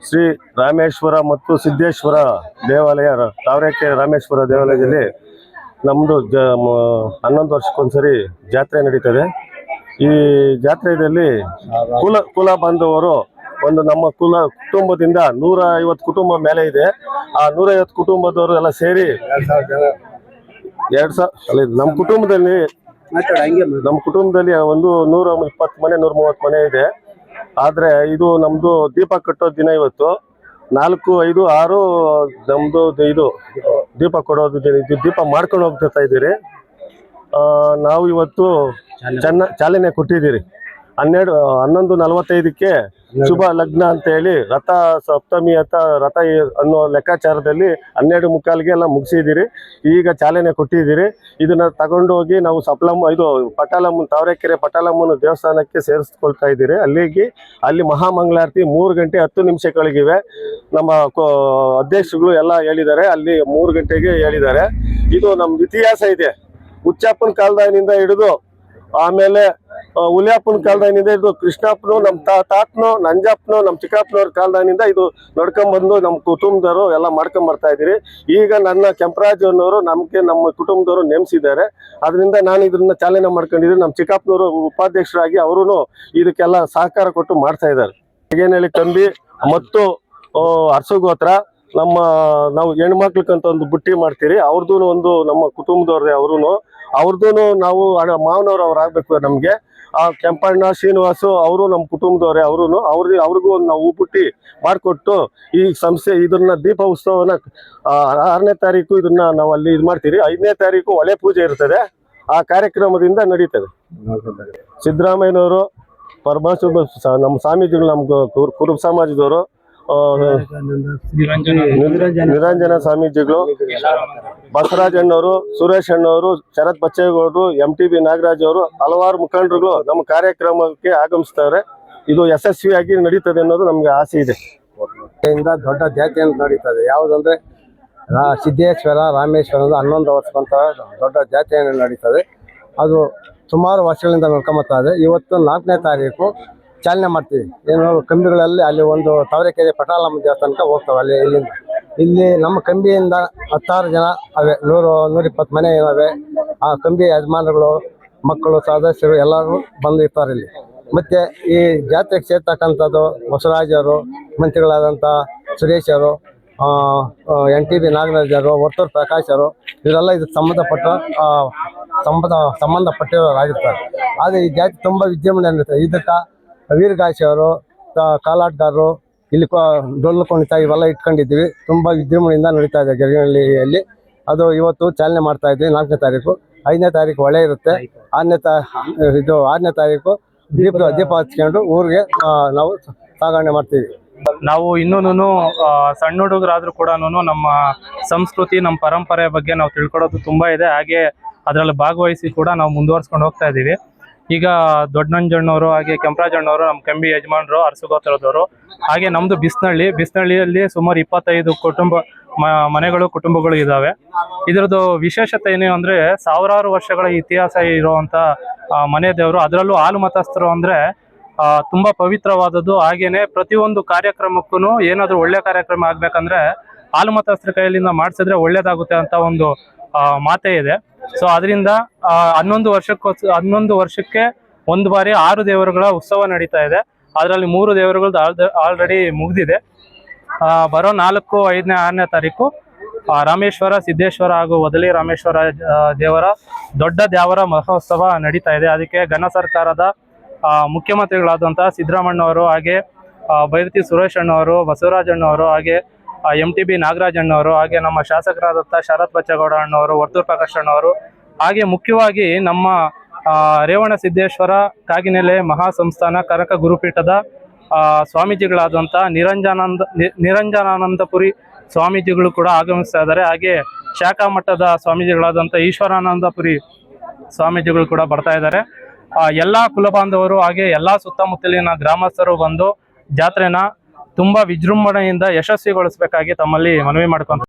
ಶ್ರೀ ರಾಮೇಶ್ವರ ಮತ್ತು ಸಿದ್ದೇಶ್ವರ ದೇವಾಲಯ ತಾವರೆಕೆರೆ ರಾಮೇಶ್ವರ ದೇವಾಲಯದಲ್ಲಿ ನಮ್ಮದು 11 ವರ್ಷಕ್ಕೊಂದ್ಸರಿ ಜಾತ್ರೆ ನಡೀತದೆ. ಈ ಜಾತ್ರೆಯಲ್ಲಿ ಕುಲ ಬಾಂಧವರು ಒಂದು ನಮ್ಮ ಕುಟುಂಬದಿಂದ 150 ಕುಟುಂಬ ಮೇಲೆ ಇದೆ. ಆ 150 ಕುಟುಂಬದವರು ಎಲ್ಲ ಸೇರಿ 2000 ನಮ್ಮ ಕುಟುಂಬದಲ್ಲಿ ಒಂದು 120 ಮನೆ 130 ಮನೆ ಇದೆ. ಆದ್ರೆ ಇದು ನಮ್ದು ದೀಪ ಕಟ್ಟೋ ದಿನ ಇವತ್ತು 4, 5, 6 ನಮ್ದು ಇದು ದೀಪ ಕೊಡೋದು ದೀಪ ಮಾಡ್ಕೊಂಡು ಹೋಗ್ತಾ ಇದ್ದೀರಿ. ನಾವು ಇವತ್ತು ಚಾಲನೆ ಕೊಟ್ಟಿದ್ದೀರಿ. 11:45ಕ್ಕೆ ಶುಭ ಲಗ್ನ ಅಂತ ಹೇಳಿ ರಥ ಸಪ್ತಮಿ ರಥ ಅನ್ನೋ ಲೆಕ್ಕಾಚಾರದಲ್ಲಿ 12:45ಗೆ ಎಲ್ಲ ಮುಗಿಸಿದ್ದೀರಿ. ಈಗ ಚಾಲನೆ ಕೊಟ್ಟಿದ್ದೀರಿ. ಇದನ್ನ ತಗೊಂಡು ಹೋಗಿ ನಾವು ಪಟಾಲಮ್ಮನ ತಾವರೆಕೆರೆ ಪಟಾಲಮ್ಮನ ದೇವಸ್ಥಾನಕ್ಕೆ ಸೇರಿಸ್ಕೊಳ್ತಾ ಇದ್ದೀರಿ. ಅಲ್ಲಿ ಮಹಾಮಂಗಳಾರತಿ 3 ಗಂಟೆ 10 ನಿಮಿಷಗಳಿಗಿವೆ. ನಮ್ಮ ಅಧ್ಯಕ್ಷಗಳು ಎಲ್ಲ ಹೇಳಿದ್ದಾರೆ, ಅಲ್ಲಿ 3 ಗಂಟೆಗೆ ಹೇಳಿದ್ದಾರೆ. ಇದು ನಮ್ದು ಇತಿಹಾಸ ಇದೆ. ಹುಚ್ಚಪ್ಪನ ಕಾಲದಾಗಿನಿಂದ ಹಿಡಿದು ಆಮೇಲೆ ಹುಲಿಯಪ್ಪನ ಕಾಲದಾಗಿನಿಂದ ಇದು ಕೃಷ್ಣಪ್ಪನು ನಮ್ಮ ತಾತನು ನಂಜಪ್ಪನು ನಮ್ಮ ಚಿಕ್ಕಪ್ಪನವ್ರ ಕಾಲದಾಗಿನಿಂದ ಇದು ನಡ್ಕೊಂಡ್ಬಂದು ನಮ್ಮ ಕುಟುಂಬದವರು ಎಲ್ಲ ಮಾಡ್ಕೊಂಡ್ ಬರ್ತಾ ಇದ್ದೀರಿ. ಈಗ ನನ್ನ ಕೆಂಪರಾಜ್ ಅನ್ನೋರು ನಮ್ಮ ಕುಟುಂಬದವರು ನೇಮಿಸಿದ್ದಾರೆ. ಅದರಿಂದ ನಾನು ಇದನ್ನ ಚಾಲನೆ ಮಾಡ್ಕೊಂಡಿದ್ದೀನಿ. ನಮ್ಮ ಚಿಕ್ಕಪ್ಪನವರು ಉಪಾಧ್ಯಕ್ಷರಾಗಿ ಅವರು ಇದಕ್ಕೆಲ್ಲ ಸಹಕಾರ ಕೊಟ್ಟು ಮಾಡ್ತಾ ಇದ್ದಾರೆ. ಹೇಗೇನಹಳ್ಳಿ ಕಂಬಿ ಮತ್ತು ಅರಸುಗೋತ್ರ ನಾವು ಹೆಣ್ಮಕ್ಳಕ್ಕಂತ ಒಂದು ಬುಟ್ಟಿ ಮಾಡ್ತೀರಿ. ಅವ್ರದ್ದು ಒಂದು ನಮ್ಮ ಕುಟುಂಬದವ್ರದೇ ಅವ್ರದ್ದು ನಾವು ಮಾವನವ್ರು ಅವ್ರು ಆಗ್ಬೇಕು. ನಮ್ಗೆ ಆ ಕೆಂಪಣ್ಣ ಶ್ರೀನಿವಾಸು ಅವರು ನಮ್ಮ ಕುಟುಂಬದವ್ರೆ. ಅವ್ರಿಗೂ ನಾವು ಬುಟ್ಟಿ ಮಾಡಿಕೊಟ್ಟು ಈ ಸಂಸ್ಥೆ ಇದನ್ನ ದೀಪ ಉತ್ಸವನ 6ನೇ ತಾರೀಕು ಇದನ್ನ ನಾವು ಅಲ್ಲಿ ಇದು ಮಾಡ್ತೀರಿ. 5ನೇ ತಾರೀಕು ಒಳೆ ಪೂಜೆ ಇರ್ತದೆ. ಆ ಕಾರ್ಯಕ್ರಮದಿಂದ ನಡೀತದೆ. ಸಿದ್ದರಾಮಯ್ಯನವರು ನಮ್ಮ ಸ್ವಾಮೀಜಿಗಳು ನಮ್ಮ ಕುರುಬ ಸಮಾಜದವರು ನಿರಂಜನ ಸ್ವಾಮೀಜಿಗಳು, ಬಸವರಾಜ್ ಅಣ್ಣವರು, ಸುರೇಶ್ ಅಣ್ಣವರು, ಶರತ್ ಬಚ್ಚೇಗೌಡರು, MTB ನಾಗರಾಜ್ ಅವರು, ಹಲವಾರು ಮುಖಂಡರುಗಳು ನಮ್ಮ ಕಾರ್ಯಕ್ರಮಕ್ಕೆ ಆಗಮಿಸ್ತಾರೆ. ಇದು ಯಶಸ್ವಿಯಾಗಿ ನಡೀತದೆ ಅನ್ನೋದು ನಮ್ಗೆ ಆಸೆ ಇದೆ. ದೊಡ್ಡ ಜಾತ್ರೆ ನಡೀತದೆ. ಯಾವುದಂದ್ರೆ ಸಿದ್ದೇಶ್ವರ ರಾಮೇಶ್ವರ 11 ವರ್ಷಕ್ಕಂತ ದೊಡ್ಡ ಜಾತ್ರೆಯನ್ನು ನಡೀತದೆ. ಅದು ಸುಮಾರು ವರ್ಷಗಳಿಂದ ನಡ್ಕೊಂಬರ್ತಾ ಇದೆ. ಇವತ್ತು 4ನೇ ತಾರೀಕು ಚಾಲನೆ ಮಾಡ್ತೀವಿ. ಏನು ಕಂಬಿಗಳಲ್ಲಿ ಅಲ್ಲಿ ಒಂದು ತಾವರೆಕೆರೆ ಪಟಾಲಮ್ಮ ದೇವಸ್ಥಾನಕ್ಕೆ ಹೋಗ್ತವೆ. ಇಲ್ಲಿ ನಮ್ಮ ಕಂಬಿಯಿಂದ 16 ಜನ ಅವೆ, 100-120 ಮನೆ ಇವೆ. ಆ ಕಂಬಿ ಯಜಮಾನರುಗಳು, ಮಕ್ಕಳು, ಸದಸ್ಯರು ಎಲ್ಲರೂ ಬಂದಿರ್ತಾರೆ ಇಲ್ಲಿ. ಮತ್ತೆ ಈ ಜಾತ್ರೆಗೆ ಸೇರ್ತಕ್ಕಂಥದ್ದು ಬಸವರಾಜರು, ಮಂತ್ರಿಗಳಾದಂಥ ಸುರೇಶ್ ಅವರು, MTB ನಾಗರಾಜರು, ವರ್ತೂರು ಪ್ರಕಾಶ್ ಅವರು, ಇವರೆಲ್ಲ ಇದಕ್ಕೆ ಸಂಬಂಧಪಟ್ಟಿರೋರಾಗಿರ್ತಾರೆ. ಆದರೆ ಈ ಜಾತಿ ತುಂಬ ವಿಜೃಂಭಣೆ ಇರುತ್ತೆ. ಇದಕ್ಕೆ ವೀರಗಾಶಿ ಅವರು, ಕಾಲಾಟಗಾರರು, ಇಲ್ಲಿ ಡೊಳ್ಳು ಕುಣಿತ ಇವೆಲ್ಲ ಇಟ್ಕೊಂಡಿದ್ದೀವಿ. ತುಂಬ ವಿಜೃಂಭಣೆಯಿಂದ ನಡೀತಾ ಇದೆ ಗೆರಗನಹಳ್ಳಿಯಲ್ಲಿ. ಅದು ಇವತ್ತು ಚಾಲನೆ ಮಾಡ್ತಾ ಇದ್ವಿ. 4ನೇ ತಾರೀಕು, 5ನೇ ತಾರೀಕು ಒಳೆ ಇರುತ್ತೆ. 6ನೇ ತಾರೀಕು ದೀಪ ಹಚ್ಕೊಂಡು ಊರಿಗೆ ನಾವು ಸಾಗಣೆ ಮಾಡ್ತೀವಿ. ನಾವು ಇನ್ನೂ ಸಣ್ಣ ಹುಡುಗರಾದ್ರೂ ಕೂಡ ನಮ್ಮ ಸಂಸ್ಕೃತಿ, ನಮ್ಮ ಪರಂಪರೆ ಬಗ್ಗೆ ನಾವು ತಿಳ್ಕೊಳ್ಳೋದು ತುಂಬಾ ಇದೆ. ಹಾಗೆ ಅದರಲ್ಲಿ ಭಾಗವಹಿಸಿ ಕೂಡ ನಾವು ಮುಂದುವರ್ಸ್ಕೊಂಡು ಹೋಗ್ತಾ ಇದ್ದೀವಿ. ಈಗ ದೊಡ್ಡನಂಜಣ್ಣವರು, ಹಾಗೆ ಕೆಂಪರಾಜಣ್ಣವರು ನಮ್ಮ ಕಂಬಿ ಯಜಮಾನರು, ಅರಸುಗೋತ್ರದವರು. ಹಾಗೆ ನಮ್ದು ಬಿಸ್ನಳ್ಳಿಯಲ್ಲಿ ಸುಮಾರು 25 ಕುಟುಂಬಗಳು ಇದ್ದಾವೆ. ಇದರದ್ದು ವಿಶೇಷತೆ ಏನು ಅಂದ್ರೆ ಸಾವಿರಾರು ವರ್ಷಗಳ ಇತಿಹಾಸ ಇರುವಂತ ಮನೆ ದೇವರು. ಅದರಲ್ಲೂ ಹಾಲು ಮತಸ್ಥರು ಅಂದ್ರೆ ತುಂಬಾ ಪವಿತ್ರವಾದದ್ದು. ಹಾಗೇನೆ ಪ್ರತಿಯೊಂದು ಕಾರ್ಯಕ್ರಮಕ್ಕೂ ಏನಾದ್ರು ಒಳ್ಳೆ ಕಾರ್ಯಕ್ರಮ ಆಗ್ಬೇಕಂದ್ರೆ ಹಾಲು ಮತಸ್ಥರ ಕೈಯಲ್ಲಿಂದ ಮಾಡಿಸಿದ್ರೆ ಒಳ್ಳೇದಾಗುತ್ತೆ ಅಂತ ಒಂದು ಮಾತೇ ಇದೆ. ಸೊ ಅದರಿಂದ 11 ವರ್ಷಕ್ಕೆ ಒಂದು ಬಾರಿ 6 ದೇವರುಗಳ ಉತ್ಸವ ನಡೀತಾ ಇದೆ. ಅದರಲ್ಲಿ 3 ದೇವರುಗಳದ್ದು ಆಲ್ರೆಡಿ ಮುಗ್ದಿದೆ. ಬರೋ 4, 5, 6ನೇ ತಾರೀಕು ರಾಮೇಶ್ವರ, ಸಿದ್ದೇಶ್ವರ ಹಾಗೂ ವದಲಿ ರಾಮೇಶ್ವರ ದೇವರ ದೊಡ್ಡ ದ್ಯಾವರ ಮಹೋತ್ಸವ ನಡೀತಾ ಇದೆ. ಅದಕ್ಕೆ ಘನ ಸರ್ಕಾರದ ಮುಖ್ಯಮಂತ್ರಿಗಳಾದಂತಹ ಸಿದ್ದರಾಮಣ್ಣವರು, ಹಾಗೆ ಬೈರತಿ ಸುರೇಶ್ ಅಣ್ಣವರು, ಬಸವರಾಜ್ ಅಣ್ಣವರು, ಹಾಗೆ MTB ನಾಗರಾಜ್ ಅಣ್ಣವರು, ಹಾಗೆ ನಮ್ಮ ಶಾಸಕರಾದಂಥ ಶರತ್ ಬಚ್ಚೇಗೌಡ ಅಣ್ಣವರು, ವರ್ತೂರು ಪ್ರಕಾಶ್ ಅಣ್ಣವರು, ಹಾಗೆ ಮುಖ್ಯವಾಗಿ ನಮ್ಮ ರೇವಣ ಸಿದ್ದೇಶ್ವರ ಕಾಗಿನೆಲೆ ಮಹಾಸಂಸ್ಥಾನ ಕನಕ ಗುರುಪೀಠದ ಸ್ವಾಮೀಜಿಗಳಾದಂಥ ನಿರಂಜನಾನಂದಪುರಿ ಸ್ವಾಮೀಜಿಗಳು ಕೂಡ ಆಗಮಿಸ್ತಾ ಇದ್ದಾರೆ. ಹಾಗೆ ಶಾಖಾ ಮಠದ ಸ್ವಾಮೀಜಿಗಳಾದಂಥ ಈಶ್ವರಾನಂದಪುರಿ ಸ್ವಾಮೀಜಿಗಳು ಕೂಡ ಬರ್ತಾ ಇದ್ದಾರೆ. ಎಲ್ಲ ಕುಲಬಾಂಧವರು ಹಾಗೆ ಎಲ್ಲ ಸುತ್ತಮುತ್ತಲಿನ ಗ್ರಾಮಸ್ಥರು ಬಂದು ಜಾತ್ರೆನ ತುಂಬಾ ವಿಜೃಂಭಣೆಯಿಂದ ಯಶಸ್ವಿಗೊಳಿಸಬೇಕಾಗಿ ತಮ್ಮಲ್ಲಿ ಮನವಿ ಮಾಡ್ಕೊಂತ